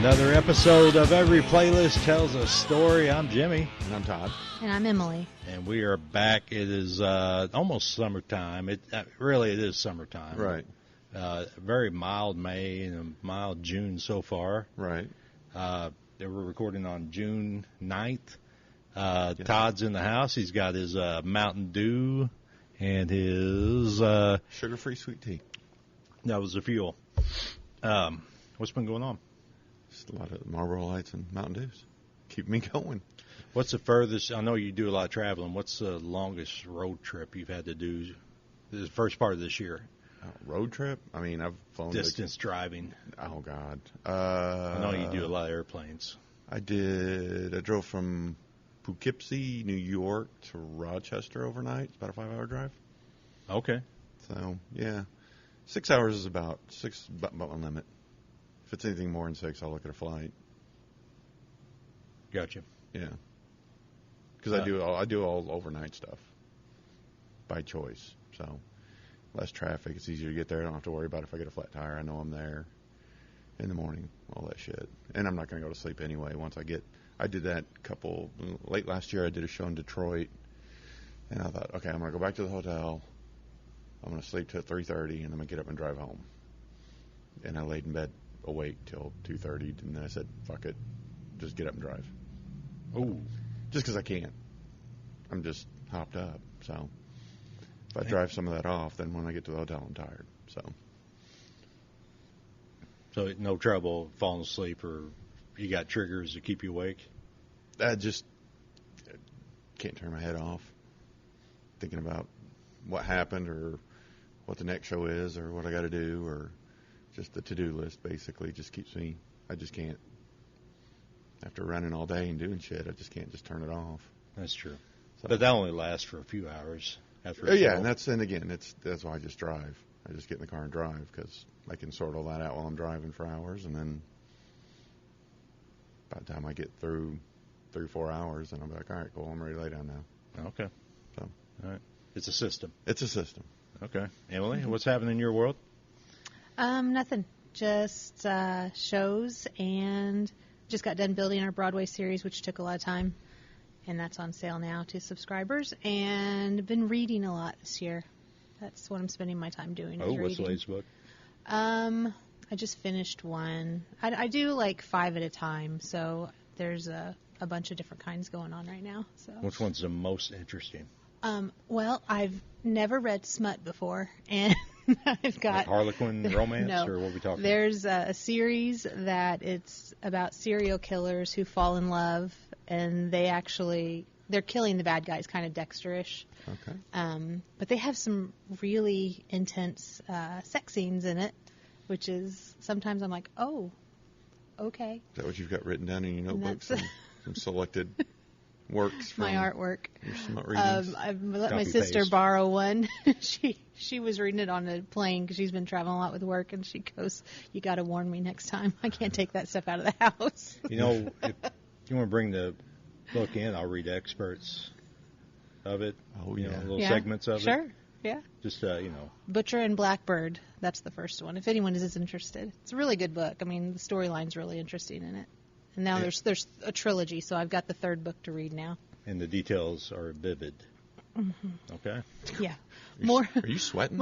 Another episode of Every Playlist Tells a Story. I'm Jimmy. And I'm Todd. And I'm Emily. And we are back. It is almost summertime. It is summertime. Right. Very mild May and a mild June so far. Right. They were recording on June 9th. Yeah. Todd's in the house. He's got his Mountain Dew and his... sugar-free sweet tea. That was the fuel. What's been going on? Just a lot of Marlboro Lights and Mountain Dews. Keep me going. What's the furthest? I know you do a lot of traveling. What's the longest road trip you've had to do? The first part of this year. Road trip? I mean, I've flown distance driving. Oh God. I know you do a lot of airplanes. I drove from Poughkeepsie, New York to Rochester overnight. It's about a 5-hour drive. Okay. So yeah, 6 hours is about my limit. If it's anything more than 6, I'll look at a flight. Gotcha. Yeah. Because I do all overnight stuff by choice. So less traffic. It's easier to get there. I don't have to worry about if I get a flat tire. I know I'm there in the morning. All that shit. And I'm not going to go to sleep anyway. I did that late last year. I did a show in Detroit, and I thought, okay, I'm going to go back to the hotel. I'm going to sleep till 3:30, and I'm going to get up and drive home. And I laid in bed awake till 2:30, and then I said, fuck it, just get up and drive. Oh, just because I can't. I'm just hopped up. So if I drive some of that off, then when I get to the hotel, I'm tired. So no trouble falling asleep, or you got triggers to keep you awake? I just can't turn my head off thinking about what happened or what the next show is or what I got to do, or just the to-do list basically just keeps me. I just can't. After running all day and doing shit, I just can't just turn it off. That's true. So, but that only lasts for a few hours. After yeah, and that's why I just drive. I just get in the car and drive because I can sort all that out while I'm driving for hours, and then by the time I get through 3 or 4 hours, then I'm like, all right, cool, I'm ready to lay down now. Okay. So, all right, it's a system. It's a system. Okay, Emily, what's happening in your world? Nothing. Just shows, and just got done building our Broadway series, which took a lot of time, and that's on sale now to subscribers. And been reading a lot this year. That's what I'm spending my time doing. What's the latest book? I just finished one. I do like 5 at a time, so there's a bunch of different kinds going on right now. So which one's the most interesting? Well, I've never read smut before, and I've got like Harlequin romance, no, or what are we talking? There's a series that it's about serial killers who fall in love, and they're killing the bad guys, kind of Dexter-ish. Okay. But they have some really intense sex scenes in it, which is sometimes I'm like, oh, okay. Is that what you've got written down in your notebook? Some selected works from my artwork. Your smut readings? I've let my Copy sister paste. borrow one. She was reading it on a plane because she's been traveling a lot with work, and she goes, "You got to warn me next time. I can't take that stuff out of the house." You know, if you want to bring the book in, I'll read excerpts of it. Oh, you know, yeah. little Yeah. segments of it. Sure. Yeah. Just Butcher and Blackbird. That's the first one. If anyone is interested, it's a really good book. I mean, the storyline's really interesting in it. And now there's a trilogy, so I've got the 3rd book to read now. and the details are vivid. Mm-hmm. Okay. Yeah. Are you sweating?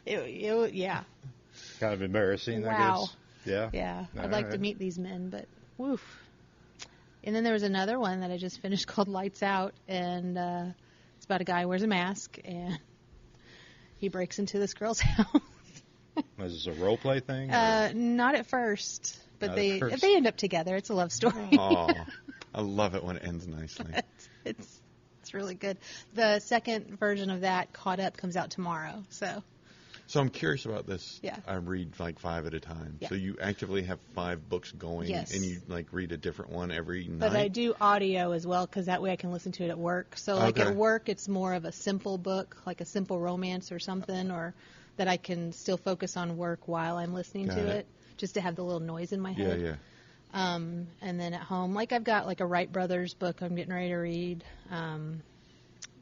Yeah. Kind of embarrassing, I Wow. guess. Yeah. Yeah. All I'd like to right. meet these men, but woof. And then there was another one that I just finished called Lights Out, and it's about a guy who wears a mask, and he breaks into this girl's house. Is this a role play thing? Not at first, but Not they at first. they end up together. It's a love story. Oh, I love it when it ends nicely. It's really good. The second version of that, Coda, comes out tomorrow. So I'm curious about this. Yeah. I read like 5 at a time. Yeah. So you actively have 5 books going, Yes. and you like read a different one every night. But I do audio as well because that way I can listen to it at work. So like Okay. at work, it's more of a simple book, like a simple romance or something, or that I can still focus on work while I'm listening Got to it. it, just to have the little noise in my Yeah, head. yeah. And then at home, like I've got like a Wright Brothers book I'm getting ready to read.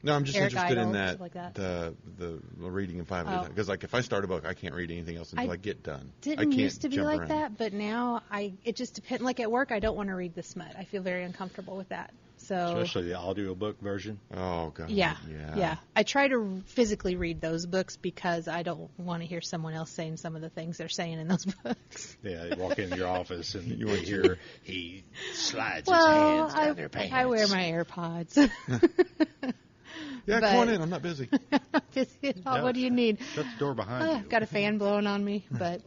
No, I'm just Eric interested Idle, in that, stuff like that. the reading in 5 days. Because like if I start a book, I can't read anything else until I get done. I Didn't can't used to be jump like around. that, but now it just depends. Like at work, I don't want to read the smut. I feel very uncomfortable with that. So Especially the audiobook version. Oh god. yeah. Yeah. I try to physically read those books because I don't want to hear someone else saying some of the things they're saying in those books. Yeah, you walk into your office and you hear he slides his Well, hands down their pants. I wear my AirPods. Yeah, But- come on in. I'm not busy. What do you need? Shut the door behind you. I've got a fan blowing on me, but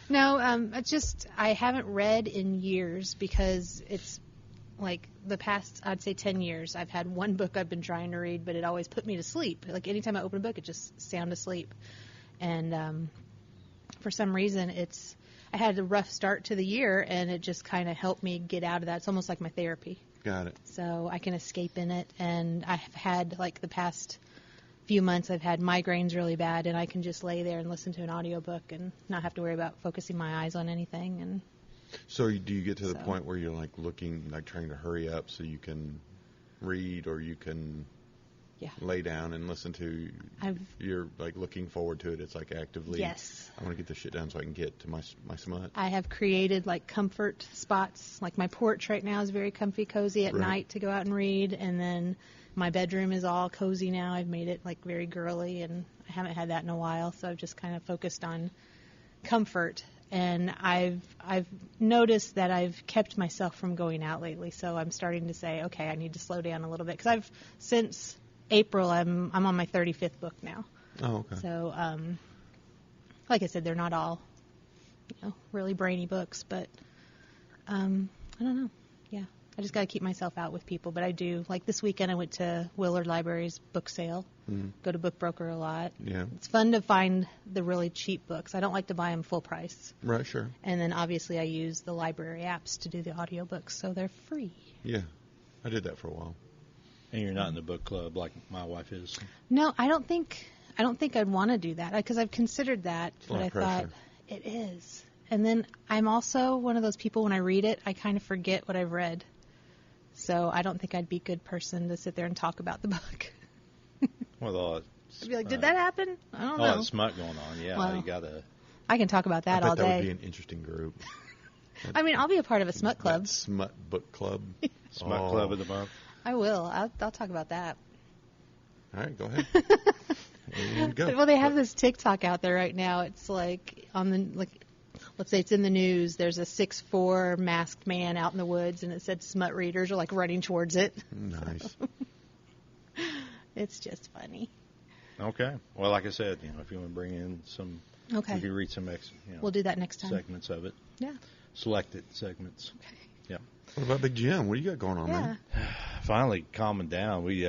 no, it's just I haven't read in years because it's like the past, I'd say 10 years. I've had one book I've been trying to read, but it always put me to sleep. Like anytime I open a book, it just sound asleep. And for some reason, I had a rough start to the year, and it just kind of helped me get out of that. It's almost like my therapy. Got it. So I can escape in it. And I've had, like, the past few months, I've had migraines really bad, and I can just lay there and listen to an audiobook and not have to worry about focusing my eyes on anything. And So do you get to the point where you're like looking, like trying to hurry up so you can read, or you can lay down and listen to? You're like looking forward to it. It's like actively. Yes. I want to get this shit down so I can get to my smut. I have created like comfort spots. Like my porch right now is very comfy, cozy at night to go out and read, and then my bedroom is all cozy now. I've made it like very girly, and I haven't had that in a while, so I've just kind of focused on comfort. And I've noticed that I've kept myself from going out lately, so I'm starting to say, okay, I need to slow down a little bit, because since April I'm on my 35th book now. Oh, okay. So, like I said, they're not all, really brainy books, but I don't know. Yeah, I just got to keep myself out with people. But I do. Like this weekend, I went to Willard Library's book sale. Go to Book Broker a lot. Yeah. It's fun to find the really cheap books. I don't like to buy them full price. Right, sure. And then obviously I use the library apps to do the audiobooks, so they're free. Yeah, I did that for a while. And you're not in the book club like my wife is. No, I don't think I'd want to do that, because I've considered that, It's a but lot I of pressure. thought it is. And then I'm also one of those people, when I read it, I kind of forget what I've read. So I don't think I'd be a good person to sit there and talk about the book. Well, I'd be like, did that happen? I don't know. Oh, it's smut going on. Yeah, Well, you gotta. I can talk about that I all bet that would day. be an interesting group. I mean, I'll be a part of a smut club. That smut book club. Smut club of the month. I will. I'll talk about that. All right, go ahead. And go. Well, they have this TikTok out there right now. It's like let's say it's in the news. There's a 6'4" masked man out in the woods, and it said smut readers are like running towards it. Nice. It's just funny. Okay. Well, like I said, if you want to bring in some, Okay. we can read some We'll do that next time. segments of it. Yeah. Selected segments. Okay. Yeah. What about Big Jim? What do you got going on, Yeah. man? Finally calming down. We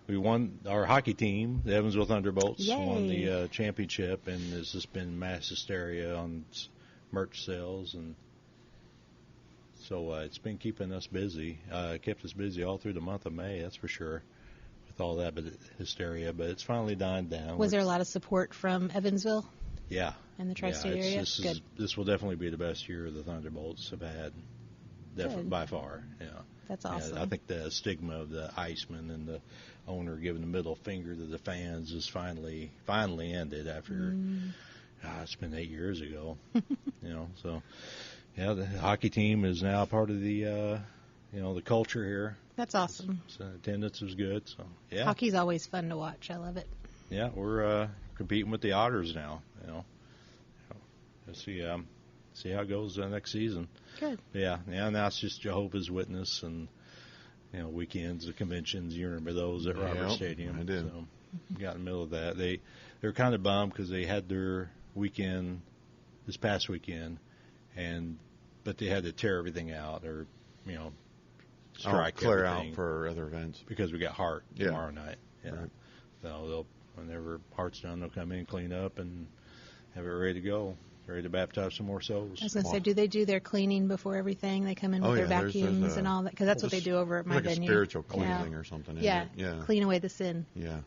won our hockey team, the Evansville Thunderbolts, Yay. won the championship, and there's just been mass hysteria on merch sales, and so it's been keeping us busy. It kept us busy all through the month of May, that's for sure, with all that hysteria. But it's finally died down. Was there a lot of support from Evansville Yeah. and the tri-state it's- area? This, this will definitely be the best year the Thunderbolts have had, Good. by far. Yeah. That's Yeah, awesome. I think the stigma of the Iceman and the owner giving the middle finger to the fans is finally ended after it's been 8 years ago. So yeah, the hockey team is now part of the the culture here. That's awesome. So attendance was good. So yeah, Hockey's always fun to watch. I love it. yeah, we're competing with the Otters now. Let's see how it goes next season. Good. Yeah, now it's just Jehovah's Witness and weekends, the conventions. You remember those at Robert Stadium? I do. So got in the middle of that. They're kind of bummed because they had their weekend this past weekend, but they had to tear everything out or strike clear everything out for other events because we got Hart Yeah. tomorrow night. Yeah, Right. so whenever Hart's done, they'll come in, clean up, and have it ready to go. Ready to baptize some more souls. I was going to say, do they do their cleaning before everything? They come in with their there's vacuums a- and all that? Because that's what they do over at my like venue. a spiritual Yeah. cleansing or something. Yeah. Isn't it? Yeah. Clean away the sin. Yeah.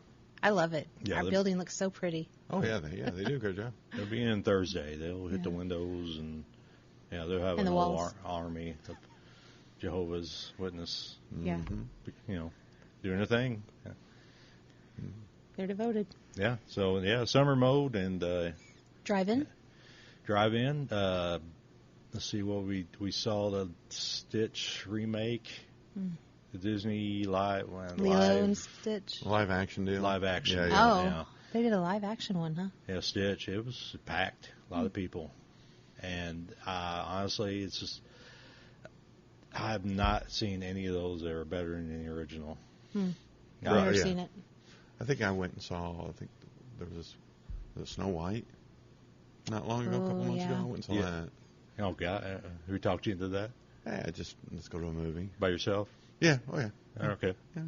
I love it. Yeah, Our they're- building looks so pretty. Oh yeah, they do a good job. They'll be in Thursday. They'll hit the windows and they'll have And an the whole walls. army of Jehovah's Witness. Yeah. Mhm. doing their thing. They're devoted. Yeah. So yeah, summer mode and Drive-in? drive-in. Let's see what we saw, the Stitch remake, the Disney Lilo and Stitch. Live action deal. live action. Yeah, deal, Oh, yeah. they did a live action one, huh? Yeah, Stitch. It was packed, a lot of people, and honestly, it's just I have not seen any of those that are better than the original. I've Right, never yeah. seen it. I think I went and saw. I think there was Snow White not long ago, a couple Oh, months yeah. ago. I went and saw Yeah. that. Oh God, who talked you into that? Let's go to a movie. By yourself? Yeah. Oh yeah. Okay. Yeah.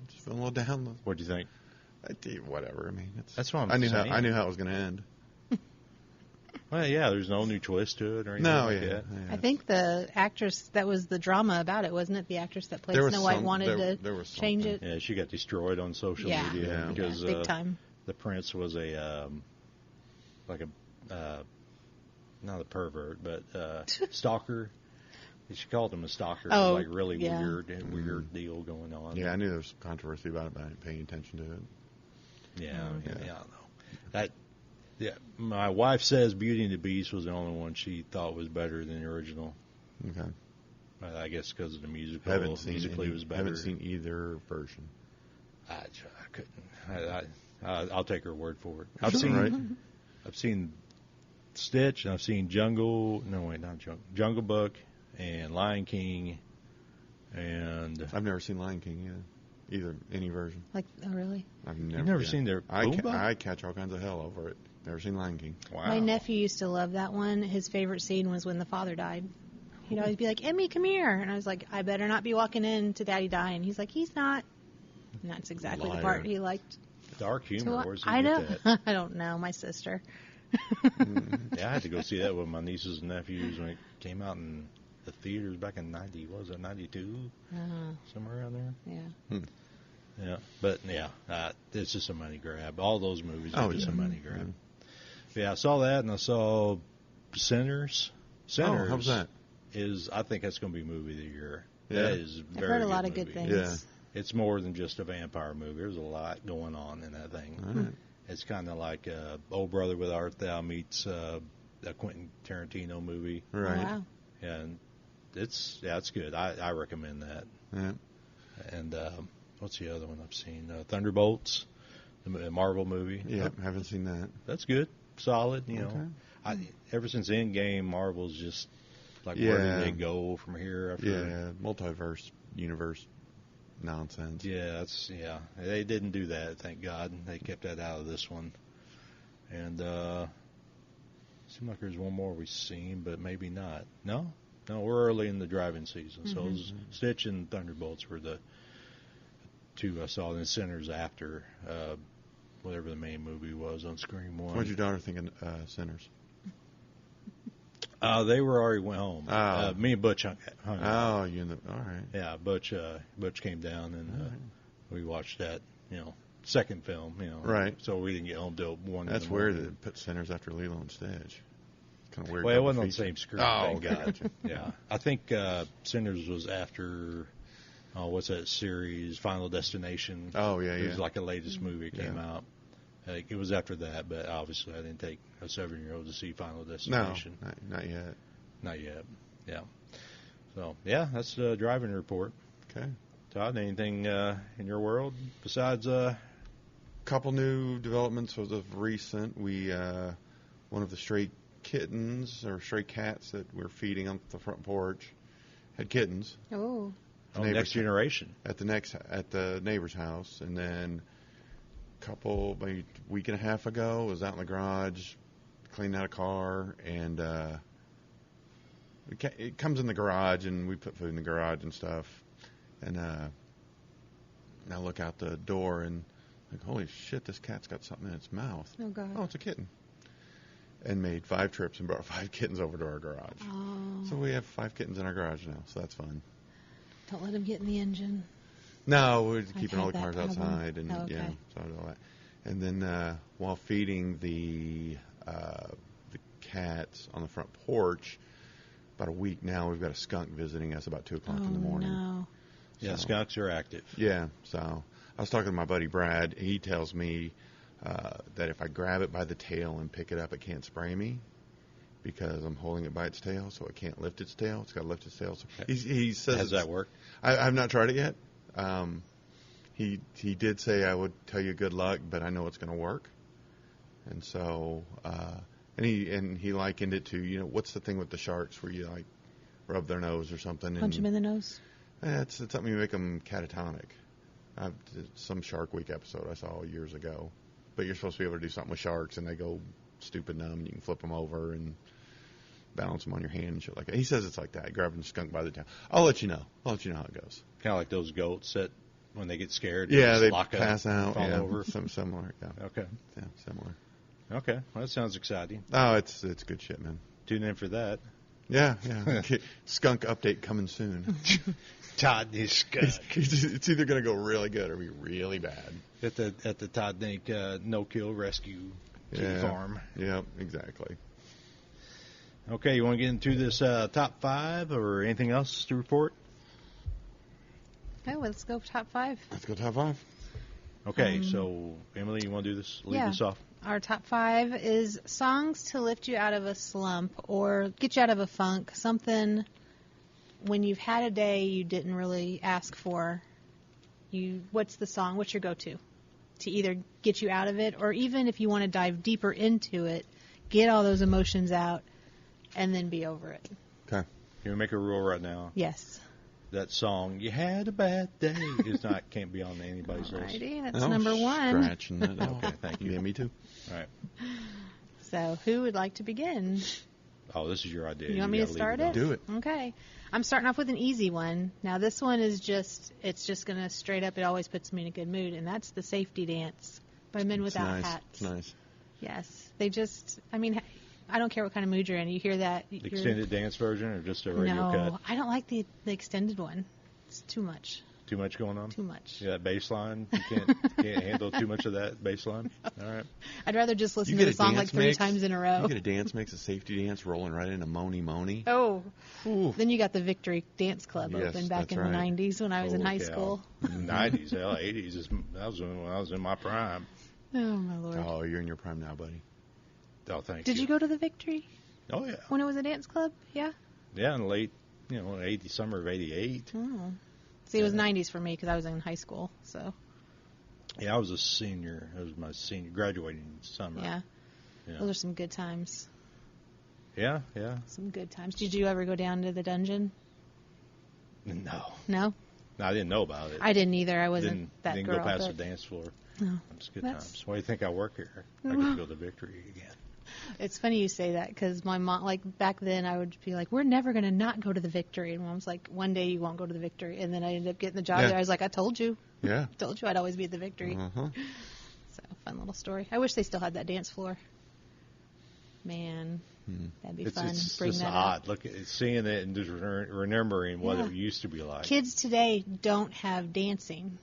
Just feeling a little down. What'd you think? Whatever. I mean, That's what I'm I knew saying. how it was going to end. Well, yeah, there's no new twist to it or anything No, like yeah, that. yeah. I think the actress that was the drama about it, wasn't it? The actress that played There was Snow White some- wanted there was to change something. it. Yeah, she got destroyed on social Yeah. media Yeah. because big time. the prince was a like a not a pervert but stalker. She called him a stalker. Oh, It was like really yeah. weird deal going on. Yeah, I knew there was some controversy about it, but I didn't pay attention to it. Yeah, Oh. I don't know. That yeah, my wife says Beauty and the Beast was the only one she thought was better than the original. Okay. I guess because of the musical. Musically was better. Haven't seen either version. I couldn't. I'll take her word for it. I've seen Stitch, and I've seen Jungle Book, and Lion King, and I've never seen Lion King either any version. Like, oh, really? I've never. You've never seen their Pumbaa? I catch all kinds of hell over it. Never seen Lion King. Wow. My nephew used to love that one. His favorite scene was when the father died. He'd always be like, Emmy, come here. And I was like, I better not be walking in to Daddy dying. He's like, he's not. And that's exactly Liar. the part he liked. Dark humor. Where's he I get don't, that? I don't know. My sister. Yeah, I had to go see that with my nieces and nephews when it came out in the theaters back in 92? Somewhere around there. Yeah. Yeah, but yeah, it's just a money grab. All those movies are just a money grab. Yeah, I saw that, and I saw Sinners. Oh, how's that? I think that's going to be movie of the year. Yeah. That is I've very heard a lot of movie. good things. Yeah. It's more than just a vampire movie. There's a lot going on in that thing. All right. It's kind of like Old Brother with Art Thou meets a Quentin Tarantino movie, Right. Oh, wow. and it's good. I recommend that. Yeah. And what's the other one I've seen? Thunderbolts, the Marvel movie. Yeah. Haven't seen that. That's good, solid. You Okay. know, ever since Endgame, Marvel's just like where do they go from here? After Yeah. Multiverse universe nonsense. Yeah, they didn't do that, thank God. They kept that out of this one. And seemed like there's one more we've seen, but maybe not. No, we're early in the driving season. So it was Stitch and Thunderbolts were the two I saw. And Sinners after whatever the main movie was on Screen 1. What did your daughter think of Sinners? They were already went home. Oh. Me and Butch hung out. Oh, you in the all right. Yeah, Butch came down and we watched that, second film, Right. So we didn't get home till 1 That's in the weird morning. that it put Sinners after Lilo and Stitch. Kind of weird. Well, it double wasn't on the feature. same screen, Oh, thank okay, God. gotcha. Yeah. I think Sinners was after, what's that series, Final Destination. Oh, yeah, It was yeah. like the latest movie that came Yeah. out. It was after that, but obviously I didn't take a 7-year-old to see Final No, Destination. not yet. Not yet. Yeah. So, yeah, that's the driving report. Okay. Todd, anything in your world besides... Couple new developments as of recent. We one of the stray kittens or stray cats that we're feeding on the front porch had kittens Oh. Next Generation. at the neighbor's house, and then maybe a week and a half ago was out in the garage cleaning out a car, and it comes in the garage, and we put food in the garage and stuff, and I look out the door and like, holy shit, this cat's got something in its mouth. Oh, God. Oh, it's a kitten. And made 5 trips and brought 5 kittens over to our garage. Oh. So we have 5 kittens in our garage now, so that's fun. Don't let him get in the engine. No, we're I've keeping all the had cars that problem. outside, and Oh, okay. so all that. And then while feeding the cats on the front porch, about a week now, we've got a skunk visiting us about 2:00 in the morning. No. Yeah, So, skunks are active. yeah, so I was talking to my buddy Brad. He tells me that if I grab it by the tail and pick it up, it can't spray me because I'm holding it by its tail, so it can't lift its tail. It's got to lift its tail. So he says, Has that worked? I've not tried it yet. He did say I would tell you good luck, but I know it's going to work. And so and he likened it to, you know, what's the thing with the sharks where you like rub their nose or something? Punch them in the nose. It's something you make them catatonic. Some Shark Week episode I saw years ago. But you're supposed to be able to do something with sharks, and they go stupid numb. You can flip them over and balance them on your hand and shit like that. He says it's like that, grabbing a skunk by the tail. I'll let you know. I'll let you know how it goes. Kind of like those goats that when they get scared, Yeah, they lock pass up, out. fall Yeah, over. something similar. Yeah. Okay. Yeah, similar. Okay. Well, that sounds exciting. Oh, it's good shit, man. Tune in for that. Yeah. Okay. Skunk update coming soon. Todd is skunk. It's either going to go really good or be really bad. At the Todd Dink no-kill rescue farm. Yeah, exactly. Okay, you want to get into this top 5 or anything else to report? Okay, well, let's go top 5. Let's go top 5. Okay, so Emily, you want to do this? Lead this off. Our top 5 is songs to lift you out of a slump or get you out of a funk. Something when you've had a day you didn't really ask for. What's the song? What's your go-to to either get you out of it, or even if you want to dive deeper into it, get all those emotions out and then be over it. Okay. Can we make a rule right now? Yes. That song, "You Had a Bad Day," can't be on anybody's list. Alrighty, that's number 1. Scratching it off. Okay, thank you. Yeah, me too. All right. So, who would like to begin? Oh, this is your idea. You want me to gotta lead start off. it? Do it. Okay. I'm starting off with an easy one. Now, this one is just going to straight up, it always puts me in a good mood, and that's The Safety Dance by Men Without It's nice. Hats. It's nice. Yes. They just, I don't care what kind of mood you're in. You hear that. The extended dance version or just a radio cut? No, I don't like the extended one. It's too much. Too much going on? Too much. Yeah, that bass line. You can't handle too much of that bass line? All right. I'd rather just listen You to get the a song like dance 3 mix? times in a row. You get a dance mix, a safety dance, rolling right into Moni Moni. Oh. Ooh. Then you got the Victory Dance Club Yes, open back that's in right. the 90s when I was in Holy high cow. school. 90s, hell, 80s. That was when I was in my prime. Oh, my Lord. Oh, you're in your prime now, buddy. Oh, thank Did you go to the Victory Oh, yeah. when it was a dance club? Yeah? Yeah, in the late, summer of 88. Oh. See, it was 90s for me because I was in high school, so. Yeah, I was a senior. It was my senior graduating summer. Yeah. Yeah. Those are some good times. Yeah. Some good times. Did you ever go down to the dungeon? No. No? I didn't know about it. I didn't either. I wasn't that didn't girl. go past but the dance floor. No. It's good That's- times. Why do you think I work here? I could go to Victory again. It's funny you say that because my mom, back then, I would be like, we're never going to not go to the Victory. And Mom's like, one day you won't go to the Victory. And then I ended up getting the job Yeah. there. I was like, I told you. Yeah. I told you I'd always be at the Victory. Uh-huh. So, fun little story. I wish they still had that dance floor. Man, that'd be fun. It's Bring just that odd. up. Look, seeing it and just remembering what Yeah. it used to be like. Kids today don't have dancing.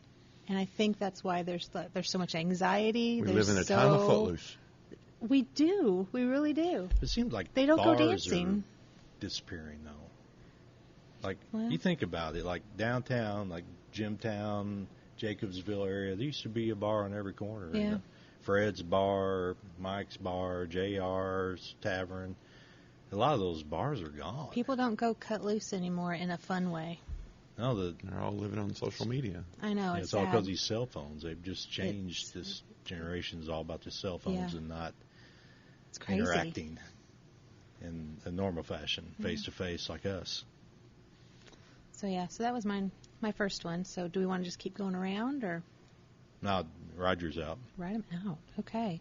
And I think that's why there's so much anxiety. We There's live in a time of footloose. We do. We really do. It seems like They don't go bars dancing. are disappearing, though. Like, Well. you think about it, like downtown, like Jimtown, Jacobsville area, there used to be a bar on every corner. Yeah. You know? Fred's Bar, Mike's Bar, JR's Tavern. A lot of those bars are gone. People don't go cut loose anymore in a fun way. No, They're all living on social media. I know. it's It's all sad. because of these cell phones. They've just changed this generation's all about the cell phones Yeah. and not It's crazy. interacting in a normal fashion, face to face like us. So that was my first one. So do we want to just keep going around or Now, Roger's out. write them out? Okay.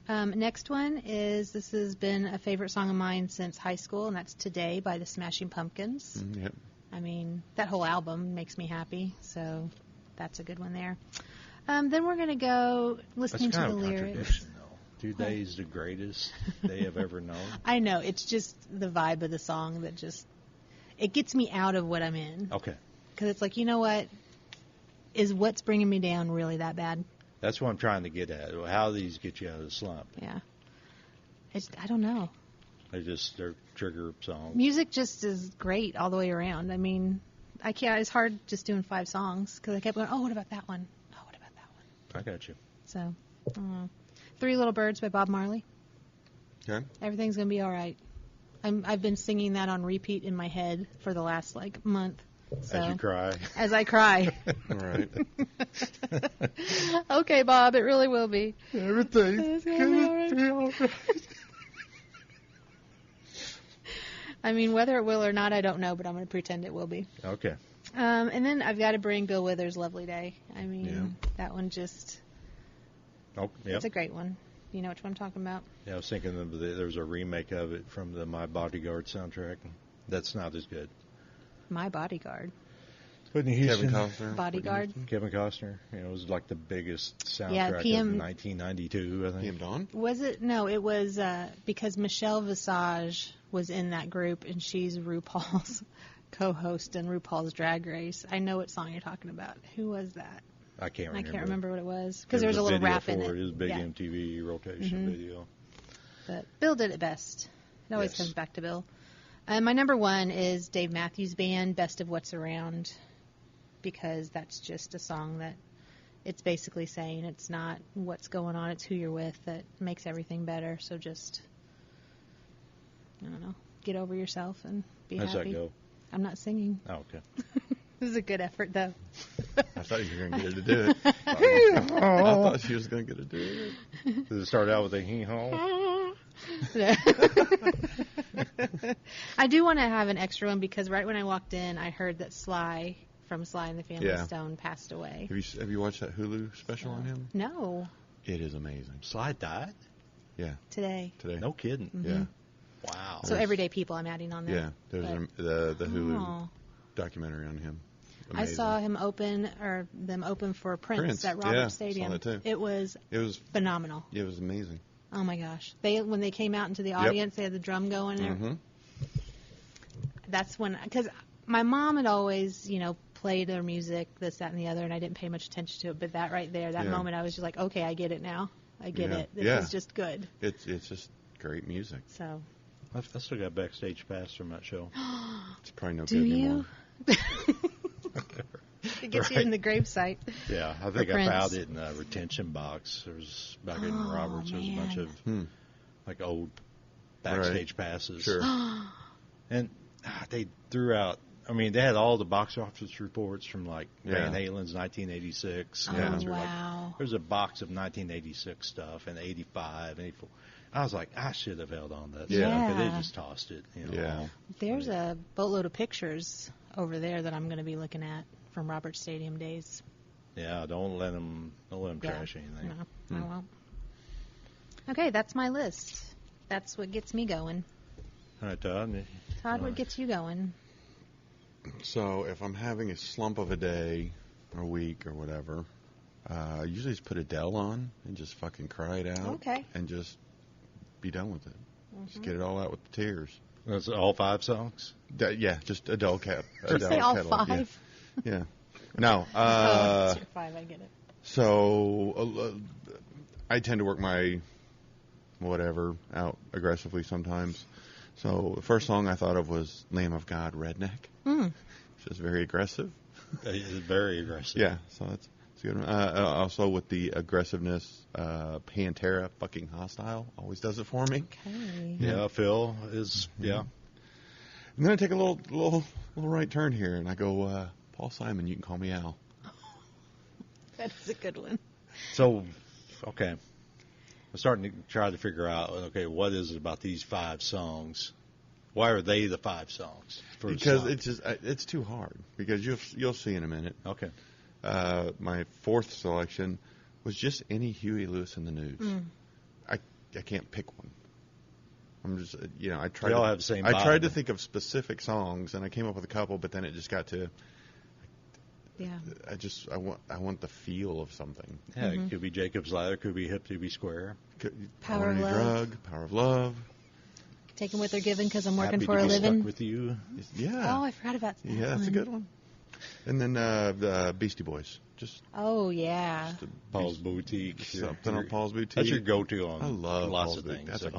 Next one is, this has been a favorite song of mine since high school, and that's Today by the Smashing Pumpkins. Yep. I mean, that whole album makes me happy, so that's a good one there. Then we're going to go listening That's kind to of the a lyrics. contradiction, though. Today's the greatest day I've ever known. I know, it's just the vibe of the song that just, it gets me out of what I'm in. Okay. Because it's like, you know what? Is what's bringing me down really that bad? That's what I'm trying to get at. How do these get you out of the slump? Yeah. I don't know. They're trigger songs. Music just is great all the way around. I mean, I can't. It's hard just doing 5 songs because I kept going. Oh, what about that one? Oh, what about that one? I got you. So, 3 Little Birds by Bob Marley. Okay. Everything's gonna be all right. I've been singing that on repeat in my head for the last month. So, As you cry. As I cry. All right. Okay, Bob, it really will be. Everything's gonna be all right. I mean, whether it will or not, I don't know, but I'm going to pretend it will be. Okay. And then I've got to bring Bill Withers' Lovely Day. I mean, that one just... Oh, yeah. It's a great one. You know which one I'm talking about? Yeah, I was thinking there was a remake of it from the My Bodyguard soundtrack. That's not as good. My Bodyguard. Whitney Houston. Kevin Costner. Bodyguard. Kevin Costner. It was like the biggest soundtrack Yeah, PM of 1992, I think. PM Dawn? Was it? No, it was because Michelle Visage was in that group, and she's RuPaul's co-host in RuPaul's Drag Race. I know what song you're talking about. Who was that? I can't remember. I can't remember what it was because There there was a little video rap in for it. It was a big Yeah. MTV rotation video. But Bill did it best. It always Yes. comes back to Bill. My number 1 is Dave Matthews Band, Best of What's Around, because that's just a song that it's basically saying it's not what's going on, it's who you're with that makes everything better. So just, I don't know, get over yourself and be How's happy. that go? I'm not singing. Oh, okay. This is a good effort, though. I thought you were going to get her to do it. I thought she was going to get her to do it. Does it start out with a hee-haw? I do want to have an extra one because right when I walked in, I heard that Sly from Sly and the Family Yeah. Stone passed away. Have you watched that Hulu special on him? No, It is amazing. Sly died? Yeah, today. today. No kidding. Yeah, Wow. So everyday people I'm adding on there. yeah. There's the Hulu Oh. documentary on him. I Amazing. saw him them open for Prince at yeah, Roberts saw Stadium. that too. It was It was phenomenal. it was amazing. Oh my gosh! When they came out into the audience, they had the drum going there. Mm-hmm. That's when, because my mom had always, played their music, this, that, and the other, and I didn't pay much attention to it. But that right there, that Yeah. moment, I was just like, okay, I get it now. I get Yeah. it. This Yeah. is just good. It's just great music. So, I still got backstage pass from that show. It's probably no do good you? anymore. It gets you in the gravesite. Yeah, I think I Prince. found it in a retention box. There was back in Roberts. There was a bunch man. of like old backstage passes. Sure. And they threw out. I mean, they had all the box office reports from like Yeah. Van Halen's 1986. Oh, and wow. There's a box of 1986 stuff and 85, 84. I was like, I should have held on to that Yeah. stuff, but they Yeah. just tossed it. Yeah. There's a boatload of pictures over there that I'm going to be looking at from Roberts Stadium days. Yeah, don't let them trash anything. No, I won't. Okay, that's my list. That's what gets me going. All right, Todd. Todd, what gets you going? So if I'm having a slump of a day or week or whatever, I usually just put Adele on and just fucking cry it out. Okay. And just be done with it. Just get it all out with the tears. That's all 5 songs? Yeah, just Adele cat. Did you say all catalog, 5? Yeah. No. It's your 5, I get it. So I tend to work my whatever out aggressively sometimes. So the first song I thought of was Lamb of God, Redneck. Which is very aggressive. It's very aggressive. Yeah, so that's a good one. Also with the aggressiveness, Pantera, fucking Hostile, always does it for me. Okay. Yeah, Phil is, yeah. And then I take a little right turn here, and I go, Paul Simon, you can call me Al. That's a good one. So, okay. I'm starting to try to figure out, okay, what is it about these 5 songs? Why are they the 5 songs? Because it's too hard. Because you'll see in a minute. Okay. My 4th selection was just any Huey Lewis in the News. I can't pick one. I'm just I tried. They all have the same I tried vibe. to think of specific songs, and I came up with a couple, but then it just got to. Yeah. I want the feel of something. Yeah, it could be Jacob's Ladder, could be Hip to Be Square. Power of Love. Drug, Power of Love. Taking what they're given because I'm working Happy for to a be living. Stuck with you. Yeah. Oh, I forgot about that. Yeah, that's a good one. And then the Beastie Boys. Just Oh, yeah. Paul's Boutique. something on Paul's Boutique. That's your go-to on I love lots Paul's of Boutique. things. That's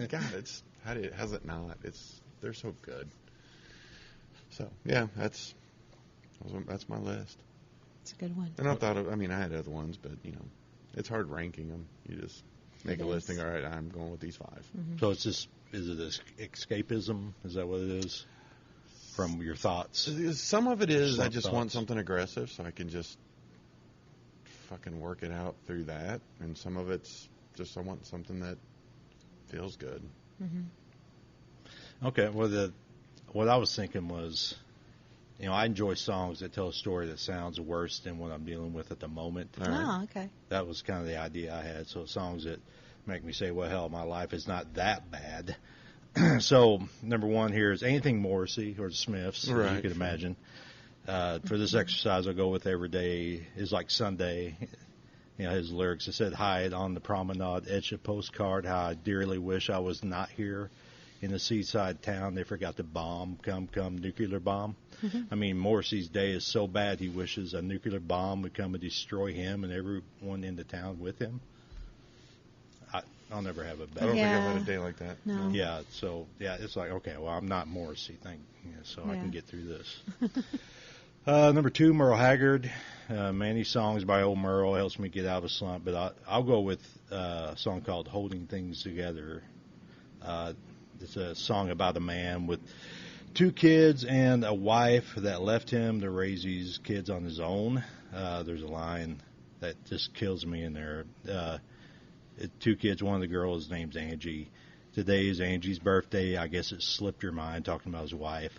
So. God, has it not? They're so good. So yeah, that's That's my list. It's a good one. And I had other ones, but, it's hard ranking them. You just make a list and go, all right, I'm going with these 5. Mm-hmm. So is it escapism? Is that what it is? From your thoughts? Some of it is I just thoughts. want something aggressive so I can just fucking work it out through that. And some of it's just I want something that feels good. Mm-hmm. Okay. Well, what I was thinking was, I enjoy songs that tell a story that sounds worse than what I'm dealing with at the moment. All right. Oh, okay. That was kind of the idea I had. So songs that make me say, well, hell, my life is not that bad. So number 1 here is anything Morrissey or the Smiths, as you could imagine. For this exercise, I'll go with Every Day is Like Sunday. His lyrics. It said, hide on the promenade, etch a postcard, how I dearly wish I was not here. In the seaside town, they forgot to bomb. Come, nuclear bomb. Mm-hmm. I mean, Morrissey's day is so bad he wishes a nuclear bomb would come and destroy him and everyone in the town with him. I'll never have a better. I don't think I've had a day like that. No. Yeah, so, it's like, okay, well, I'm not Morrissey, so I can get through this. Number 2, Merle Haggard. Many songs by old Merle helps me get out of a slump, but I'll go with a song called Holding Things Together. It's a song about a man with 2 kids and a wife that left him to raise these kids on his own. There's a line that just kills me in there. 2 kids, one of the girls' name's Angie. Today is Angie's birthday. I guess it slipped your mind, talking about his wife.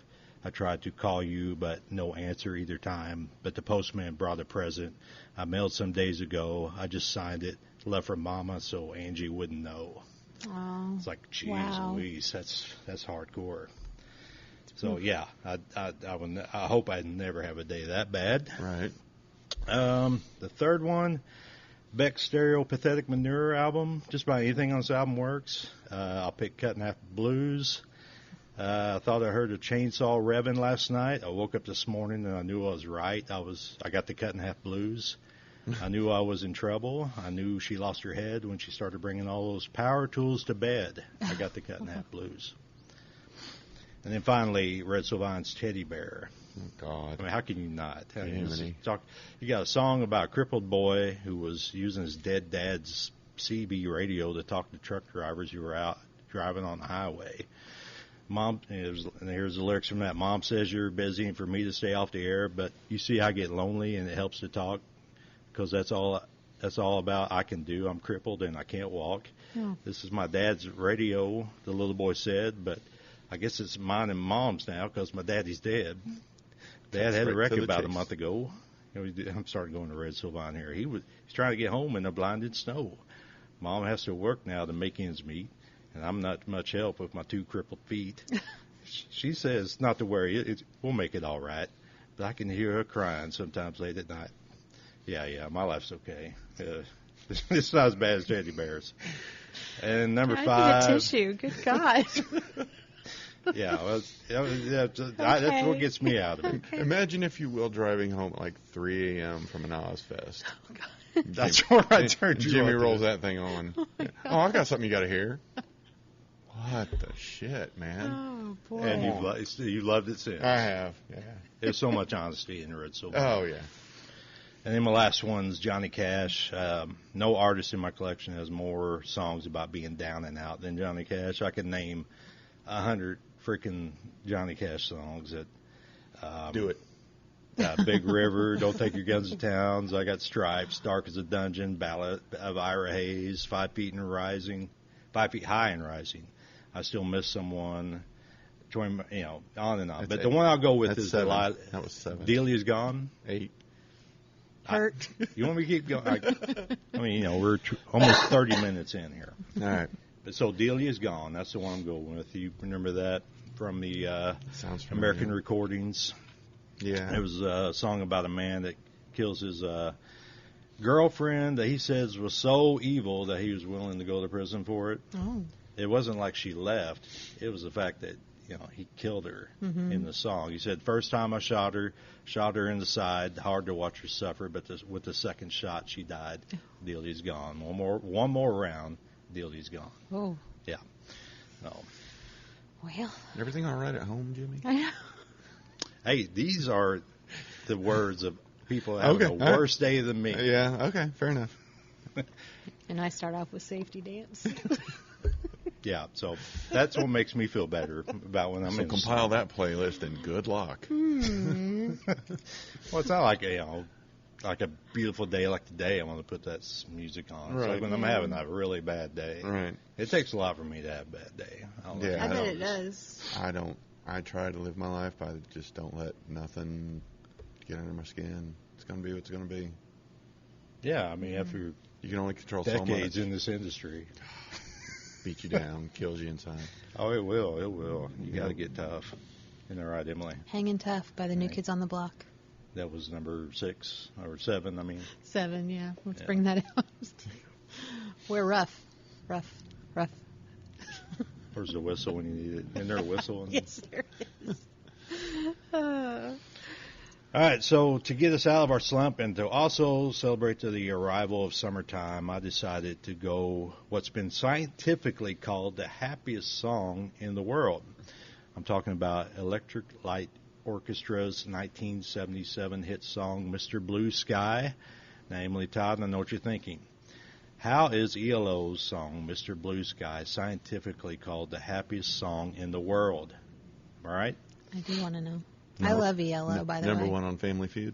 I tried to call you, but no answer either time. But the postman brought a present I mailed some days ago. I just signed it, left for Mama so Angie wouldn't know. Oh, it's like, geez Louise, that's hardcore. So yeah, I hope I never have a day that bad. Right. The third one, Beck's Stereo Pathetic Manure album. Just about anything on this album works. I'll pick Cut in Half Blues. I thought I heard a chainsaw revving last night. I woke up this morning and I knew I was right. I got the Cut in Half Blues. I knew I was in trouble. I knew she lost her head when she started bringing all those power tools to bed. I got the Cut in Half Blues. And then finally, Red Sylvain's Teddy Bear. Oh, God. I mean, how can you not? You got a song about a crippled boy who was using his dead dad's CB radio to talk to truck drivers who were out driving on the highway. Mom, and here's the lyrics from that. Mom says you're busy and for me to stay off the air, but you see I get lonely and it helps to talk because that's all about I can do. I'm crippled and I can't walk. Yeah. This is my dad's radio, the little boy said, but I guess it's mine and Mom's now because my daddy's dead. Dad had a wreck about a month ago. I'm starting going to Red Sylvain here. He's trying to get home in the blinded snow. Mom has to work now to make ends meet, and I'm not much help with my 2 crippled feet. She says not to worry, we'll make it all right. But I can hear her crying sometimes late at night. Yeah, my life's okay. It's not as bad as Teddy Bears. And number 5. I need a tissue. Good God. That's what gets me out of it. Okay. Imagine, if you will, driving home at like 3 a.m. from an Ozfest. Oh, God. That's where I turned you Jimmy on rolls to. that thing on. I've got something you got to hear. What the shit, man? Oh, boy. And you've loved it since. I have, yeah. There's so much honesty in Red Sylvain. Oh, yeah. And then my last one's Johnny Cash. No artist in my collection has more songs about being down and out than Johnny Cash. I could name 100 freaking Johnny Cash songs. Do it. Big River, Don't Take Your Guns to Towns. I got Stripes, Dark as a Dungeon, Ballad of Ira Hayes, 5 Feet High and Rising. I Still Miss Someone. On and on. But the one I'll go with is 7. That was 7. Delia's Gone. 8. Hurt. You want me to keep going? We're almost 30 minutes in here. All right. But so Delia's Gone. That's the one I'm going with. You remember that from the Sounds familiar. American Recordings? Yeah. It was a song about a man that kills his girlfriend that he says was so evil that he was willing to go to prison for it. Oh. It wasn't like she left. It was the fact that he killed her in the song. He said, first time I shot her in the side. Hard to watch her suffer, but with the second shot, she died. Delia's gone. One more round. Delia's gone. Oh. Yeah. No. Well. Everything all right at home, Jimmy? I know. Hey, these are the words of people having a worse day than me. Yeah, okay, fair enough. And I start off with safety dance. Yeah, so that's what makes me feel better about when I'm So in. compile that playlist and good luck. Well, it's not like like a beautiful day like today. I want to put that music on. It's Right. like when I'm having a really bad day. Right. It takes a lot for me to have a bad day. Yeah. I bet it does. I try to live my life by just don't let nothing get under my skin. It's going to be what it's going to be. Yeah, I mean, after You can only control so much. decades in this industry. Beat you down, kills you inside. Oh, it will. It will. You got to get tough. Isn't that right, Emily? Hanging Tough by the New Right. Kids on the Block. That was number 6 or 7. I mean, 7, yeah. Let's Yeah. bring that out. We're rough. where's the whistle when you need it? Isn't there a whistle? Yes, there is. All right, so to get us out of our slump and to also celebrate the arrival of summertime, I decided to go what's been scientifically called the happiest song in the world. I'm talking about Electric Light Orchestra's 1977 hit song, Mr. Blue Sky. Now, Emily, Todd, I know what you're thinking. How is ELO's song, Mr. Blue Sky, scientifically called the happiest song in the world? All right? I do want to know. I love ELO, by the Number way. 1 on Family Feud.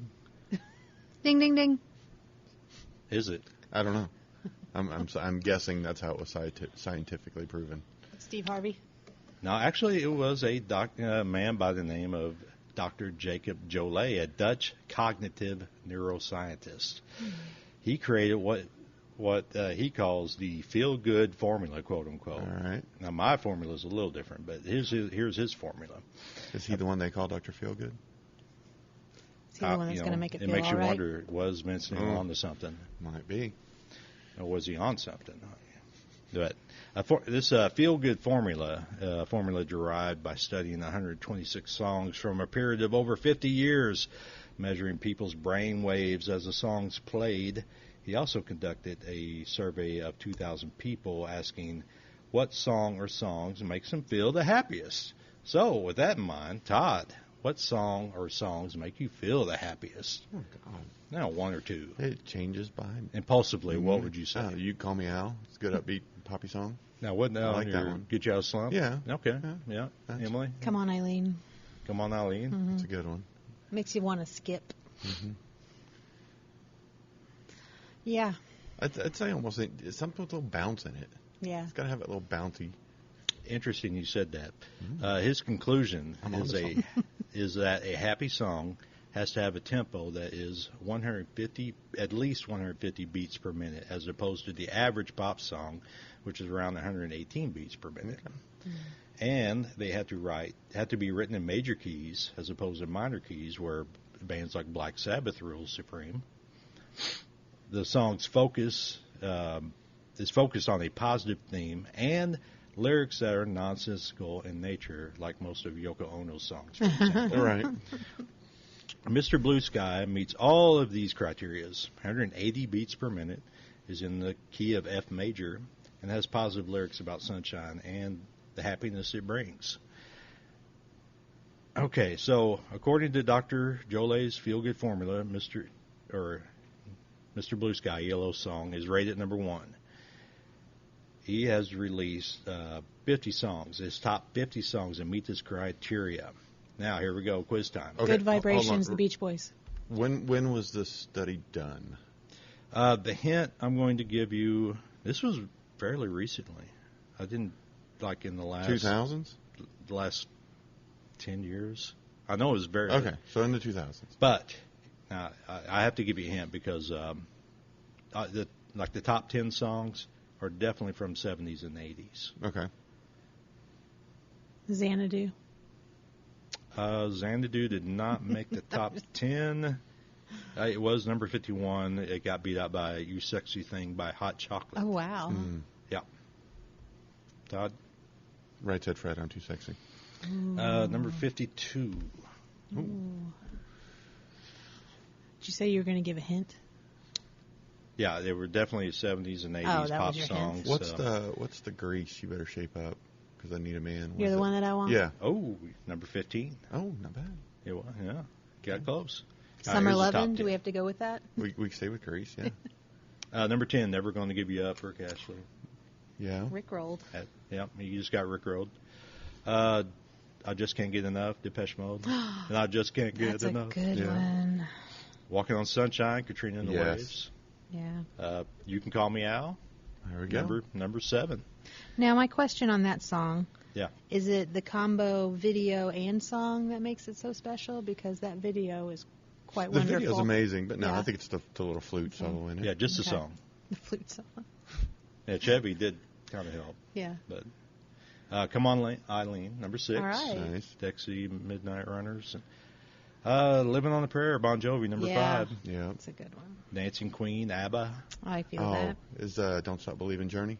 Ding, ding, ding. Is it? I don't know. I'm guessing that's how it was scientifically proven. Steve Harvey. No, actually, it was a man by the name of Dr. Jacob Jolet, a Dutch cognitive neuroscientist. He created what he calls the feel-good formula, quote unquote. All right. Now, my formula is a little different, but here's his formula. Is he the one they call Dr. Feelgood? Is he the one that's going to make it feel makes all you right? wonder, was Vincent on to something? Might be. Or was he on something? But this feel-good formula derived by studying 126 songs from a period of over 50 years, measuring people's brain waves as the songs played. He also conducted a survey of 2,000 people asking what song or songs makes them feel the happiest. So, with that in mind, Todd, what song or songs make you feel the happiest? Oh, God. Now, 1 or 2. It changes by... Impulsively, what would you say? You Call Me Al. It's a good upbeat poppy song. Now, what now? I like that one. Get you out of slump? Yeah. Okay. Yeah. Yeah. Emily? Come on, Eileen. Come on, Eileen. Mm-hmm. It's a good one. Makes you want to skip. Mm-hmm. Yeah. I'd say almost something with a little bounce in it. Yeah. It's got to have that little bouncy. Interesting you said that. His conclusion is that a happy song has to have a tempo that is at least 150 beats per minute, as opposed to the average pop song, which is around 118 beats per minute. Okay. And they have to be written in major keys as opposed to minor keys, where bands like Black Sabbath rule supreme. The song's focus is focused on a positive theme and lyrics that are nonsensical in nature, like most of Yoko Ono's songs, for example. Right. Mr. Blue Sky meets all of these criteria. 180 beats per minute, is in the key of F major, and has positive lyrics about sunshine and the happiness it brings. Okay, so according to Dr. Jolet's feel-good formula, Mr. Blue Sky, Yellow Song, is rated number 1. He has released 50 songs, his top 50 songs that meet this criteria. Now, here we go, quiz time. Okay, Good Vibrations, the Beach Boys. When was this study done? The hint I'm going to give you, this was fairly recently. I didn't, like in the last... 2000s? The last 10 years. I know it was very... Okay, so in the 2000s. But, now, I have to give you a hint because the top 10 songs are definitely from 70s and 80s. Okay. Xanadu. Xanadu did not make the top 10. It was number 51. It got beat out by You Sexy Thing by Hot Chocolate. Oh, wow. Yeah. Todd? Right Said Fred, I'm Too Sexy. Number 52. Ooh. Did you say you were going to give a hint? Yeah, they were definitely 70s and 80s that pop was your hint. songs. What's the Grease You Better Shape Up? Because I Need a Man. You're the one that I want? Yeah. Oh, number 15. Oh, not bad. It was, yeah. Got close. Summer here's the top Lovin', 10. do we have to go with that? We can stay with Grease, yeah. Number 10, Never Gonna Give You Up, Rick Astley. Yeah. Rickrolled. Yeah, you just got Rickrolled. I Just Can't Get Enough, Depeche Mode. And I Just Can't Get That's Enough. a good one. Walking on Sunshine, Katrina and the Yes. Waves. Yeah. You Can Call Me Al, There we go. number 7. Now, my question on that song. Yeah. Is it the combo video and song that makes it so special? Because that video is quite The wonderful. video's amazing, but no, Yeah. I think it's the little flute solo in it. Yeah, just Okay. the song. The flute song. Yeah, Chevy did kind of help. Yeah. But Come On, Eileen, number 6. All right. Nice. Dexy Midnight Runners. Living on the Prayer, Bon Jovi, number Yeah. 5. Yeah. That's a good one. Dancing Queen, ABBA. I feel Oh, that. is Don't Stop Believing Journey?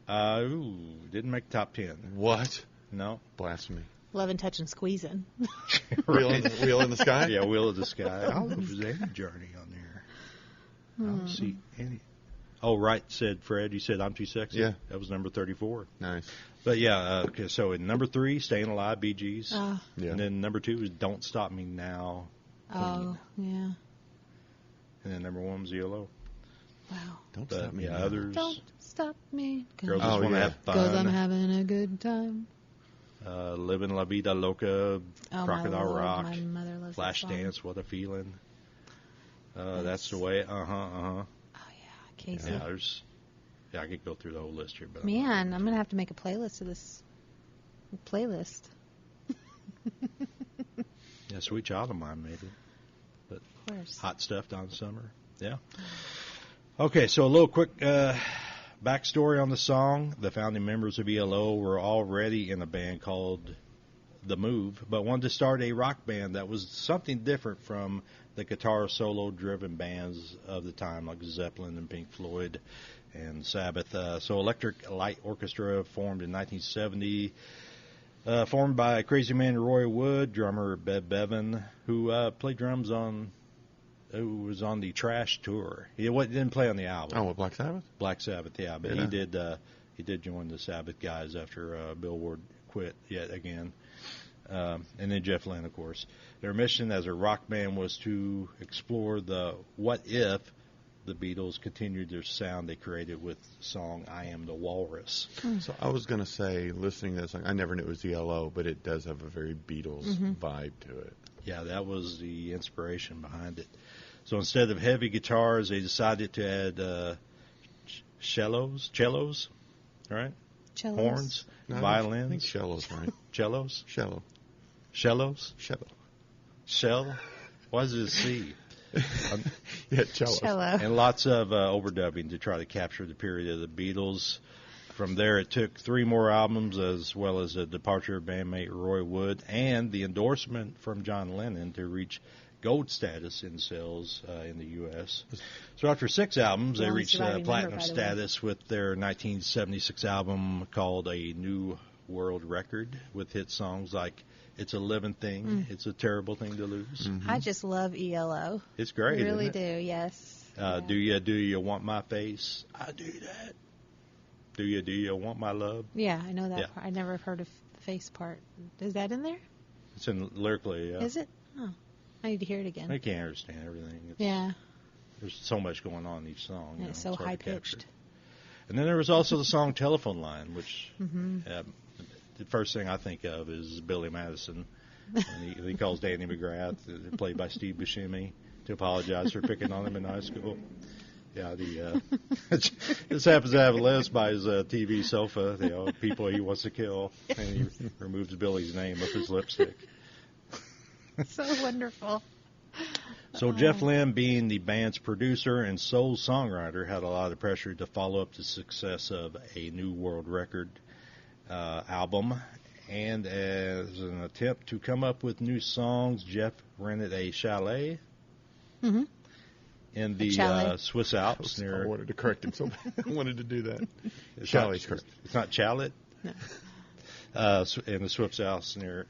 Didn't make the top 10. What? No. Blasphemy. Love and Touch and Squeezing. Wheel in the Sky? Yeah, Wheel of the Sky. I don't know if there's any Journey on there. I don't see any. Oh, right, said Fred. You said I'm Too Sexy? Yeah. That was number 34. Nice. But yeah, okay, so in number 3, Staying Alive, Bee Gees. Oh, Yeah. And then number 2 is Don't Stop Me Now, Queen. yeah. And then number 1 was ELO. Wow. Don't But stop me. yeah, now. others. Don't stop me. Girls Oh, Just Want to yeah. Have Because I'm Fun. having a good time. Living La Vida Loca, Oh, Crocodile my Lord, Rock, my mother loves that song. Flashdance, What a Feeling. That's the way. Oh, yeah. Casey. Yeah, I could go through the whole list here, but Man, I'm going to have to make a playlist of this playlist. yeah, Sweet Child of Mine maybe. Of course. Hot Stuff, Don Summer. Yeah. Okay, so a little quick backstory on the song. The founding members of ELO were already in a band called The Move, but wanted to start a rock band that was something different from the guitar solo-driven bands of the time, like Zeppelin and Pink Floyd and Sabbath. So Electric Light Orchestra formed in 1970, formed by crazy man Roy Wood, drummer Bev Bevan, who played drums on, who was on the Trash tour. He didn't play on the album. Oh, what, Black Sabbath? Black Sabbath, yeah, but Yeah. he did join the Sabbath guys after Bill Ward quit yet again. And then Jeff Lynne, of course. Their mission as a rock band was to explore the what if the Beatles continued their sound they created with the song I Am the Walrus. So I was going to say, listening to this song, I never knew it was ELO, but it does have a very Beatles vibe to it. Yeah, that was the inspiration behind it. So instead of heavy guitars, they decided to add cellos, right? Cellos. Horns, No, I think violins, cello's right. cellos, Cello. cellos, Cello. shell. Why is it a C? Yeah, cello. Cello. And lots of overdubbing to try to capture the period of the Beatles. From there, it took 3 more albums, as well as a departure of bandmate Roy Wood and the endorsement from John Lennon to reach gold status in sales in the U.S. So after 6 albums, The they only reached surviving platinum member, by the way. status with their 1976 album called A New World Record, with hit songs like It's a Living Thing, It's a Terrible Thing to Lose. I just love ELO. It's great, really isn't it? do, yes. Do you want my face? I do that. Do you want my love? Yeah, I know that Yeah. part. I never have heard of the face part. Is that in there? It's in lyrically. Is it? Oh, I need to hear it again. I can't understand everything. Yeah, There's so much going on in each song. and you it's know, so hard to high capture. pitched. And then there was also the song Telephone Line, which Mm-hmm. the first thing I think of is Billy Madison. And he calls Danny McGrath, played by Steve Buscemi, to apologize for picking on him in high school. Yeah, this happens to have Les by his TV sofa, people he wants to kill, and he removes Billy's name with his lipstick. So wonderful. So Jeff Lynne, being the band's producer and sole songwriter, had a lot of pressure to follow up the success of A New World Record album. And as an attempt to come up with new songs, Jeff rented a chalet Mm-hmm. in the chalet. Swiss Alps I near. wanted to correct him so bad. I wanted to do that. It's Chalet's not, correct. It's not chalet. No. In the Swiss Alps near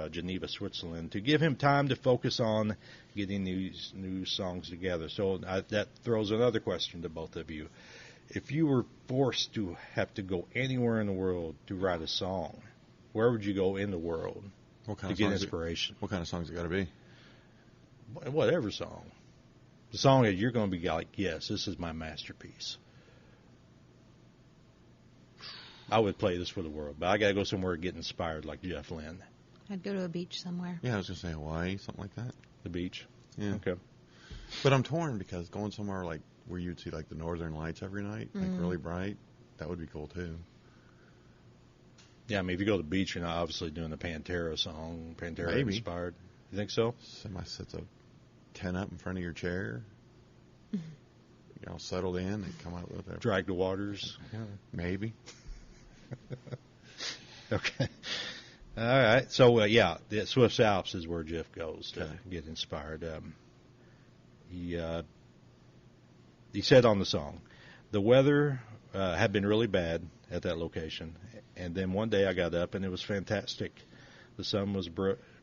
Geneva, Switzerland, to give him time to focus on getting these new songs together. So that throws another question to both of you. If you were forced to have to go anywhere in the world to write a song, where would you go in the world What kind to of get songs? inspiration? What kind of songs it got to be? whatever song. The song that you're going to be like, yes, this is my masterpiece. I would play this for the world, but I got to go somewhere and get inspired like Jeff Lynne. I'd go to a beach somewhere. Yeah, I was going to say Hawaii, something like that. The beach? Yeah. Okay. But I'm torn because going somewhere like where you'd see like the northern lights every night, like really bright, that would be cool too. Yeah, I mean, if you go to the beach, you're not obviously doing the Pantera song, Pantera Maybe. inspired. You think so? Somebody sets a tent up in front of your chair. You're all settled in. They come out with it. Drag the waters. Yeah, maybe. Okay. All right. So, yeah, the Swift's Alps is where Jeff goes to get inspired. He said on the song, the weather had been really bad at that location, and then one day I got up and it was fantastic. The sun was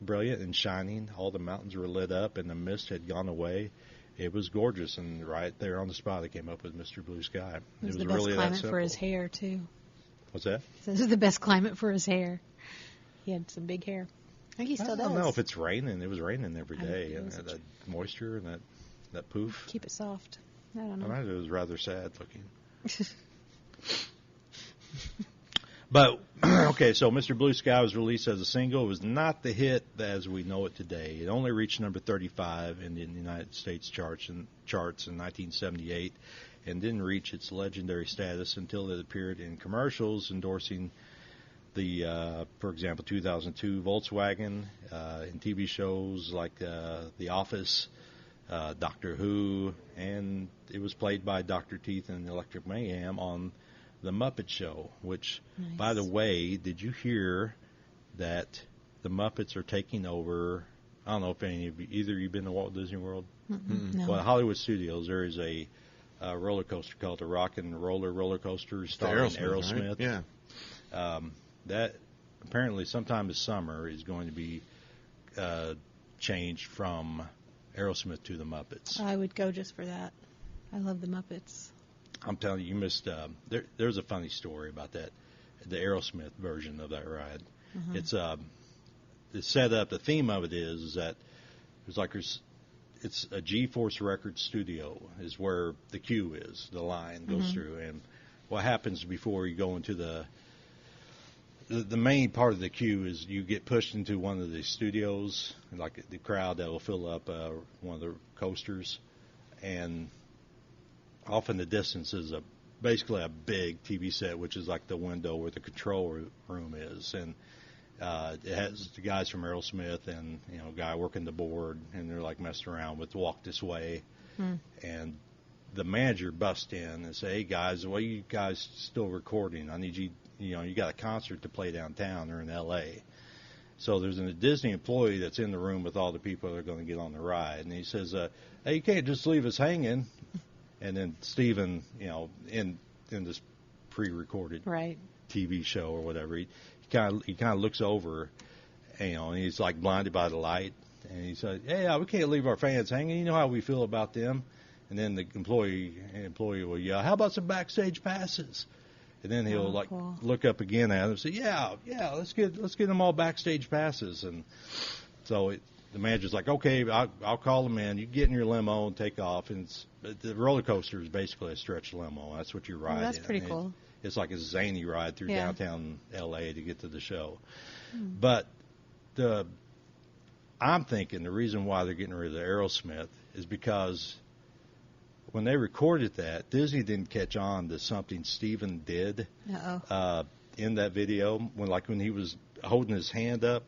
brilliant and shining. All the mountains were lit up, and the mist had gone away. It was gorgeous, and right there on the spot, I came up with Mr. Blue Sky. It was the really best climate for his hair, too. What's that? This is the best climate for his hair. He had some big hair. I think he still does. I don't know if it's raining. It was raining every day, and was that moisture and that poof. Keep it soft. I don't know. It was rather sad looking. But, okay, so Mr. Blue Sky was released as a single. It was not the hit as we know it today. It only reached number 35 in the United States charts in 1978 and didn't reach its legendary status until it appeared in commercials endorsing the, for example, 2002 Volkswagen, in TV shows like The Office, Doctor Who, and it was played by Dr. Teeth and Electric Mayhem on The Muppet Show, which, by the way, did you hear that the Muppets are taking over? I don't know if any of you, either you've been to Walt Disney World? No. Well, at Hollywood Studios, there is a roller coaster called the Rock and Roller Coaster starring Aerosmith. Right? Yeah. That apparently sometime this summer is going to be changed from Aerosmith to the Muppets. I would go just for that. I love the Muppets. I'm telling you, you missed. There's a funny story about that, the Aerosmith version of that ride. It's set up. The theme of it is that it's a G-Force Records studio is where the queue is. The line goes through, and what happens before you go into the main part of the queue is you get pushed into one of the studios, like the crowd that will fill up one of the coasters, and off in the distance is basically a big TV set, which is like the window where the control room is, and it has the guys from Aerosmith and a guy working the board, and they're like messing around with "Walk This Way," and the manager busts in and say, "Hey guys, why are you guys still recording? I need you. You got a concert to play downtown or in L.A." So there's a Disney employee that's in the room with all the people that are going to get on the ride, and he says, "Hey, you can't just leave us hanging." And then Steven, in this pre-recorded TV show or whatever, he kind of looks over, and he's like blinded by the light, and he said, "Hey, we can't leave our fans hanging. You know how we feel about them." And then the employee will yell, "How about some backstage passes?" And then he'll look up again at him and say, "Yeah, let's get them all backstage passes." And so the manager's like, "Okay, I'll call them in. You get in your limo and take off." And the roller coaster is basically a stretch limo. That's what you ride. That's pretty cool. It's like a zany ride through downtown L.A. to get to the show. But I'm thinking the reason why they're getting rid of Aerosmith is because when they recorded that, Disney didn't catch on to something Steven did in that video when he was holding his hand up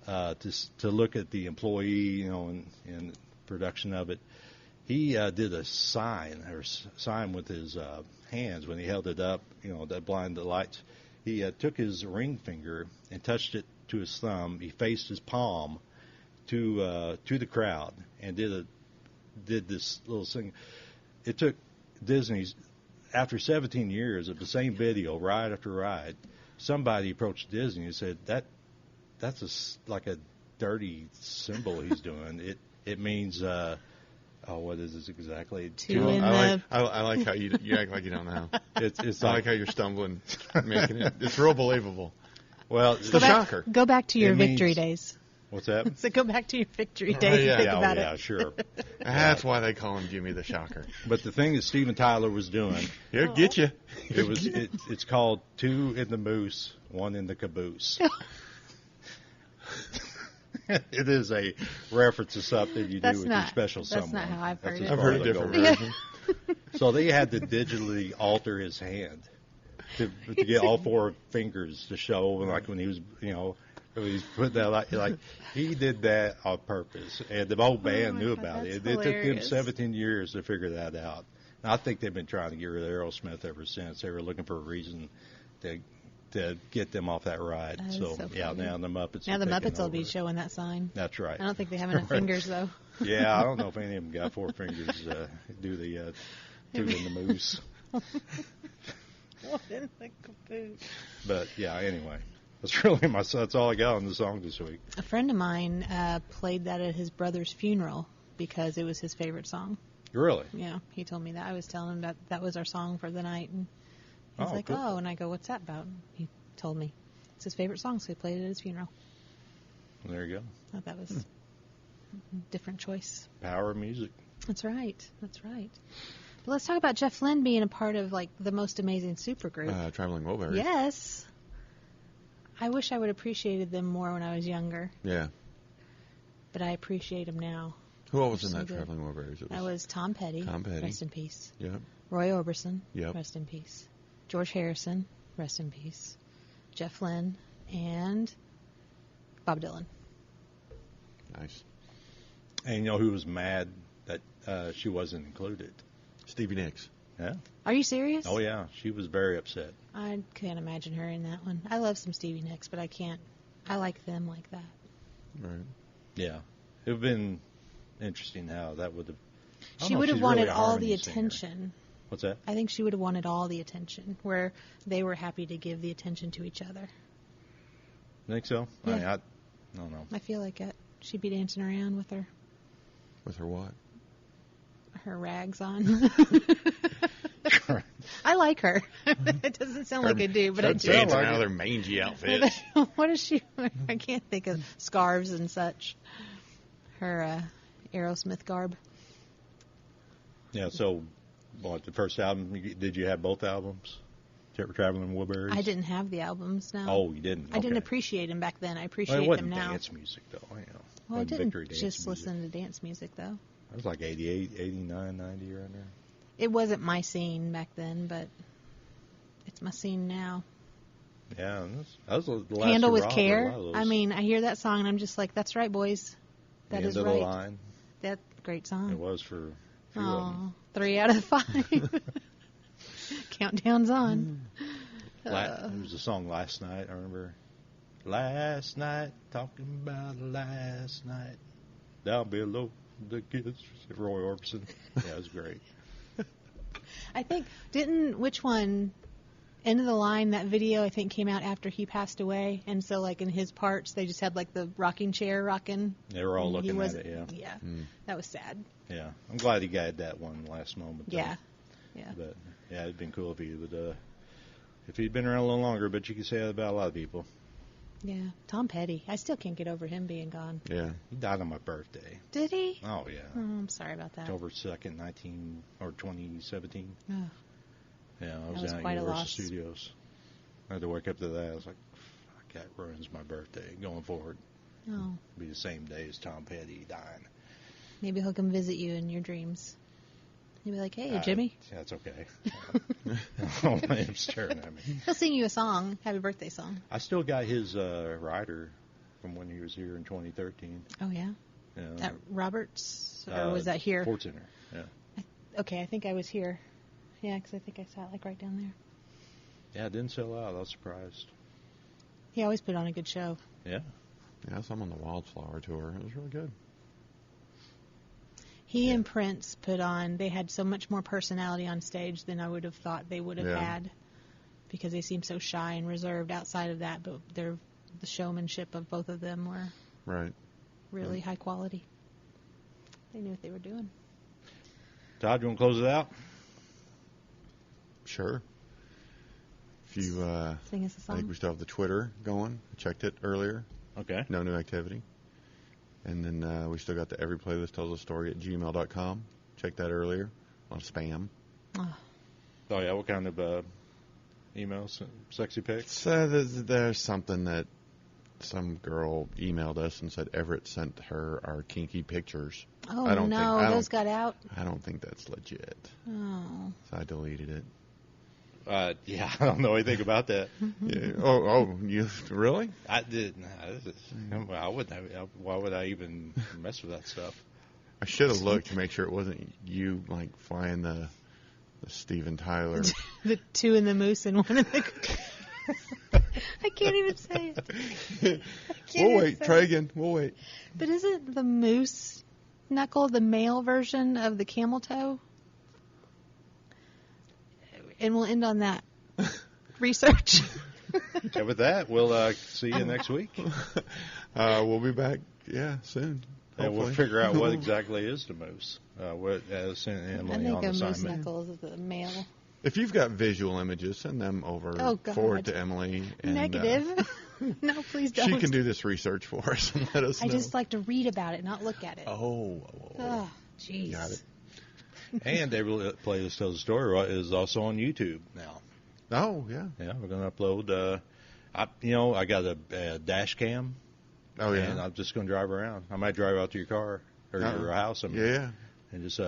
to look at the employee, in production of it. He did a sign with his hands when he held it up, that blinded the lights. He took his ring finger and touched it to his thumb. He faced his palm to the crowd and did this little thing. It took Disney's, after 17 years of the same video, ride after ride, somebody approached Disney and said, that's like a dirty symbol he's doing. It means, what is this exactly? I like how you act like you don't know. It's I like how you're stumbling, making it. It's real believable. Well, it's the shocker. Go back to your victory days. What's that? So go back to your victory days yeah. and think Yeah, about yeah, it. sure. That's why they call him Jimmy the Shocker. But the thing that Steven Tyler was doing, He'll get you. it's called 2 in the moose, 1 in the caboose. It is a reference to something you do with your special someone. That's not how I've heard it. I've heard a different Yeah. version. So they had to digitally alter his hand to get all 4 fingers to show, like when he was, when he's put that, like he did that on purpose, and the whole band knew God, about that's it. It took them hilarious. 17 years to figure that out. And I think they've been trying to get rid of Aerosmith ever since. They were looking for a reason to get them off that ride. That is so yeah, funny. now the Muppets. Now are the taking Muppets will be over. showing that sign. That's right. I don't think they have enough fingers, though. Yeah, I don't know if any of them got 4 fingers. Do the 2 in the moose. What in the caboose? But yeah, anyway, that's all I got on the song this week. A friend of mine played that at his brother's funeral because it was his favorite song. Really? Yeah, he told me that. I was telling him that was our song for the night, and he's Oh, like, cool. "Oh," and I go, "What's that about?" He told me it's his favorite song, so he played it at his funeral. Well, there you go. I thought that was a different choice. Power of music. That's right. That's right. But let's talk about Jeff Lynne being a part of like the most amazing supergroup. Traveling Wilburys. Yes. I wish I would have appreciated them more when I was younger, Yeah. but I appreciate them now. Who else was in So that good. Traveling Wilburys? That was Tom Petty. Tom Petty. Rest in peace. Yep. Roy Orbison. Yep. Rest in peace. George Harrison. Rest in peace. Jeff Lynne and Bob Dylan. Nice. And you know who was mad that she wasn't included? Stevie Nicks. Yeah. Are you serious? Oh yeah, she was very upset. I can't imagine her in that one. I love some Stevie Nicks, but I can't. I like them like that. Right. Yeah, it would have been interesting how that would have. I don't She know if would have she's wanted really a all the harmony singer. attention. What's that? I think she would have wanted all the attention, where they were happy to give the attention to each other. Think so? Yeah. I don't know. I feel like it. She'd be dancing around with With her what? her rags on. I like her. It doesn't sound like I do, but I do. Dancing like out it. of their mangy outfits. What is she? I can't think of scarves and such. Her Aerosmith garb. Yeah. So, what the first album? Did you have both albums? Traveling Wilburys? I didn't have the albums. No. Oh, you didn't. I didn't Okay. appreciate them back then. I Well, appreciate it wasn't them now. dance music though. Well, I Wasn't didn't victory dance just music. listen to dance music though. That was like 88, 89, 90 right there. It wasn't my scene back then, but it's my scene now. Yeah, that was the last Handle with hurrah for a care. lot of those. I mean, I hear that song and I'm just like, that's right, boys. The That end is of right. the line. That great song. It was for a few of them. Oh, 3 out of 5. Countdown's on. There was a song last night. I remember. Last night, talking about last night. Down below the kids. Roy Orbison. Yeah, it was great. I think, which one, End of the Line, that video I think came out after he passed away. And so like in his parts, they just had like the rocking chair rocking. They were all And he looking at wasn't- it, yeah. Yeah, Mm. that was sad. Yeah. I'm glad he got that one last moment. though. Yeah, yeah. But, yeah, it'd been cool if he would, if he'd been around a little longer, but you could say that about a lot of people. Yeah, Tom Petty. I still can't get over him being gone. Yeah. He died on my birthday. Did he? Oh, yeah. Oh, I'm sorry about that. October 2nd, 2017. Oh, Yeah, I was was down at quite a Universal loss. Studios. I had to wake up to that. I was like, fuck, that ruins my birthday. Going forward, oh. it'll be the same day as Tom Petty dying. Maybe he'll come visit you in your dreams. He'll be like, hey, Jimmy. That's okay. Don't let him staring at me. He'll sing you a song, happy birthday song. I still got his rider from when he was here in 2013. Oh, yeah? You know, At Roberts? Or was that here? Ford Center. Yeah. Okay, I think I was here. Yeah, because I think I sat like right down there. Yeah, it didn't sell out. I was surprised. He always put on a good show. Yeah. Yeah, I'm on the Wildflower tour. It was really good. He Yeah. and Prince they had so much more personality on stage than I would have thought they would have Yeah. had, because they seem so shy and reserved outside of that, but the showmanship of both of them were Right. really high quality. They knew what they were doing. Todd, you want to close it out? Sure. If you, Sing us a I song. think we still have the Twitter going. I checked it earlier. Okay. No new activity. And then we still got the Every Playlist Tells a Story at gmail.com. Check that earlier on spam. Oh. Oh, yeah. What kind of emails? Sexy pics? So there's something that some girl emailed us and said Everett sent her our kinky pictures. Oh, I don't no. think, Those got out? I don't think that's legit. Oh. So I deleted it. Yeah, I don't know anything about that. Yeah. Oh, you really? I did. I wouldn't. Why would I even mess with that stuff? I should have looked to make sure it wasn't you, like, flying the Steven Tyler. The two in the moose and one in the... I can't even say it. We'll wait. Try again. We'll wait. But isn't the moose knuckle the male version of the camel toe? And we'll end on that research. Okay, with that, we'll see you next week. We'll be back, soon. And we'll figure out what exactly is the moose. What sent I Emily think on a moose assignment. knuckle is the male. If you've got visual images, send them over forward to Emily. And, Negative. No, please don't. She can do this research for us and let us know. I just like to read about it, not look at it. Oh, jeez. Got it. And Every Playlist Tells a Story is also on YouTube now. Oh, yeah. Yeah, we're going to upload. I got a dash cam. Oh, yeah. And I'm just going to drive around. I might drive out to your car or your house. Yeah. And just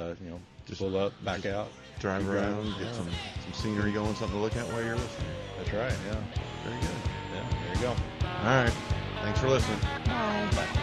pull up, back out. Drive around, get some scenery going, something to look at while you're listening. That's right, yeah. Very good. Yeah, there you go. All right. Thanks for listening. Bye. Bye.